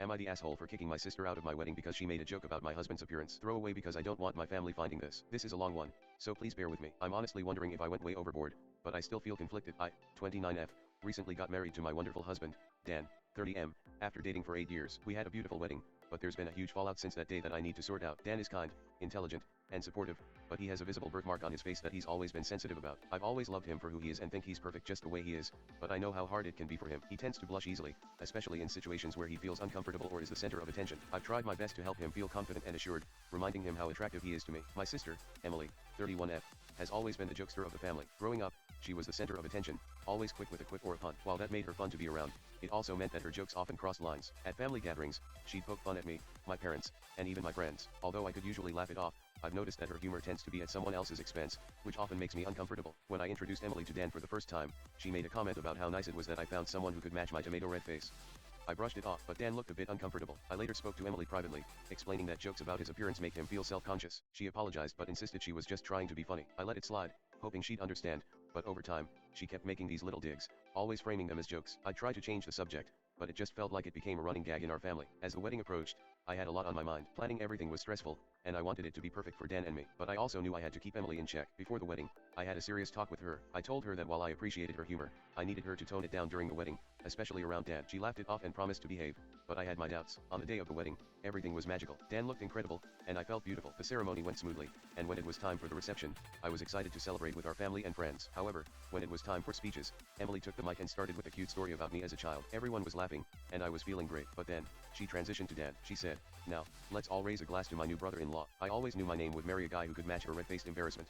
Am I the asshole for kicking my sister out of my wedding because she made a joke about my husband's appearance? Throw away because I don't want my family finding this. This is a long one, so please bear with me. I'm honestly wondering if I went way overboard, but I still feel conflicted. I, 29F, recently got married to my wonderful husband, Dan, 30M, after dating for 8 years. We had a beautiful wedding, but there's been a huge fallout since that day that I need to sort out. Dan is kind, intelligent, and supportive, but he has a visible birthmark on his face that he's always been sensitive about. I've always loved him for who he is and think he's perfect just the way he is, but I know how hard it can be for him. He tends to blush easily, especially in situations where he feels uncomfortable or is the center of attention. I've tried my best to help him feel confident and assured, reminding him how attractive he is to me. My sister, Emily, 31F, has always been the jokester of the family. Growing up, she was the center of attention, always quick with a quip or a pun. While that made her fun to be around, it also meant that her jokes often crossed lines. At family gatherings, she'd poke fun at me, my parents, and even my friends. Although I could usually laugh it off, I've noticed that her humor tends to be at someone else's expense, which often makes me uncomfortable. When I introduced Emily to Dan for the first time, she made a comment about how nice it was that I found someone who could match my tomato red face. I brushed it off, but Dan looked a bit uncomfortable. I later spoke to Emily privately, explaining that jokes about his appearance make him feel self-conscious. She apologized but insisted she was just trying to be funny. I let it slide, hoping she'd understand, but over time, she kept making these little digs, always framing them as jokes. I tried to change the subject, but it just felt like it became a running gag in our family. As the wedding approached, I had a lot on my mind. Planning everything was stressful, and I wanted it to be perfect for Dan and me. But I also knew I had to keep Emily in check. Before the wedding, I had a serious talk with her. I told her that while I appreciated her humor, I needed her to tone it down during the wedding, especially around Dan. She laughed it off and promised to behave, but I had my doubts. On the day of the wedding, everything was magical. Dan looked incredible, and I felt beautiful. The ceremony went smoothly, and when it was time for the reception, I was excited to celebrate with our family and friends. However, when it was time for speeches, Emily took the mic and started with a cute story about me as a child. Everyone was laughing, and I was feeling great. But then, she transitioned to Dan. She said, "Now, let's all raise a glass to my new brother-in-law. I always knew my name would marry a guy who could match her red-faced embarrassment."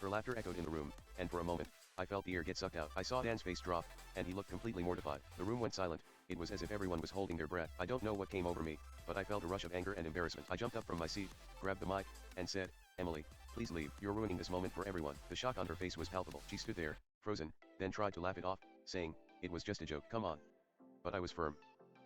Her laughter echoed in the room, and for a moment, I felt the air get sucked out. I saw Dan's face drop, and he looked completely mortified. The room went silent. It was as if everyone was holding their breath. I don't know what came over me, but I felt a rush of anger and embarrassment. I jumped up from my seat, grabbed the mic, and said, "Emily, please leave. You're ruining this moment for everyone." The shock on her face was palpable. She stood there, frozen, then tried to laugh it off, saying, "It was just a joke, come on." But I was firm.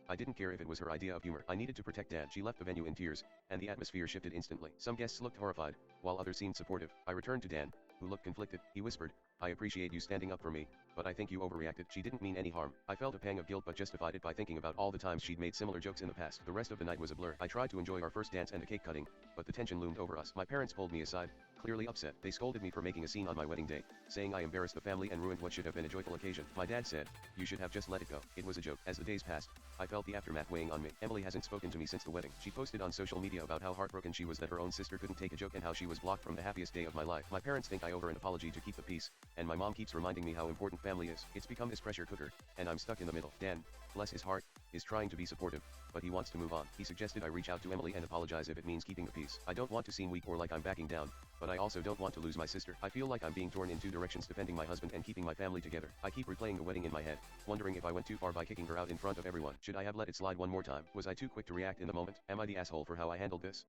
I didn't care if it was her idea of humor. I needed to protect Dan. She left the venue in tears, and the atmosphere shifted instantly. Some guests looked horrified, while others seemed supportive. I returned to Dan, who looked conflicted. He whispered, "I appreciate you standing up for me, but I think you overreacted." She didn't mean any harm. I felt a pang of guilt but justified it by thinking about all the times she'd made similar jokes in the past. The rest of the night was a blur. I tried to enjoy our first dance and the cake cutting, but the tension loomed over us. My parents pulled me aside, clearly upset. They scolded me for making a scene on my wedding day, saying I embarrassed the family and ruined what should have been a joyful occasion. My dad said, "You should have just let it go. It was a joke." As the days passed, I felt the aftermath weighing on me. Emily hasn't spoken to me since the wedding. She posted on social media about how heartbroken she was that her own sister couldn't take a joke and how she was blocked from the happiest day of my life. My parents think I owe her an apology to keep the peace, and my mom keeps reminding me how important family is. It's become this pressure cooker, and I'm stuck in the middle. Dan, bless his heart, is trying to be supportive, but he wants to move on. He suggested I reach out to Emily and apologize if it means keeping the peace. I don't want to seem weak or like I'm backing down, but I also don't want to lose my sister. I feel like I'm being torn in two directions, defending my husband and keeping my family together. I keep replaying the wedding in my head, wondering if I went too far by kicking her out in front of everyone. Should I have let it slide one more time? Was I too quick to react in the moment? Am I the asshole for how I handled this?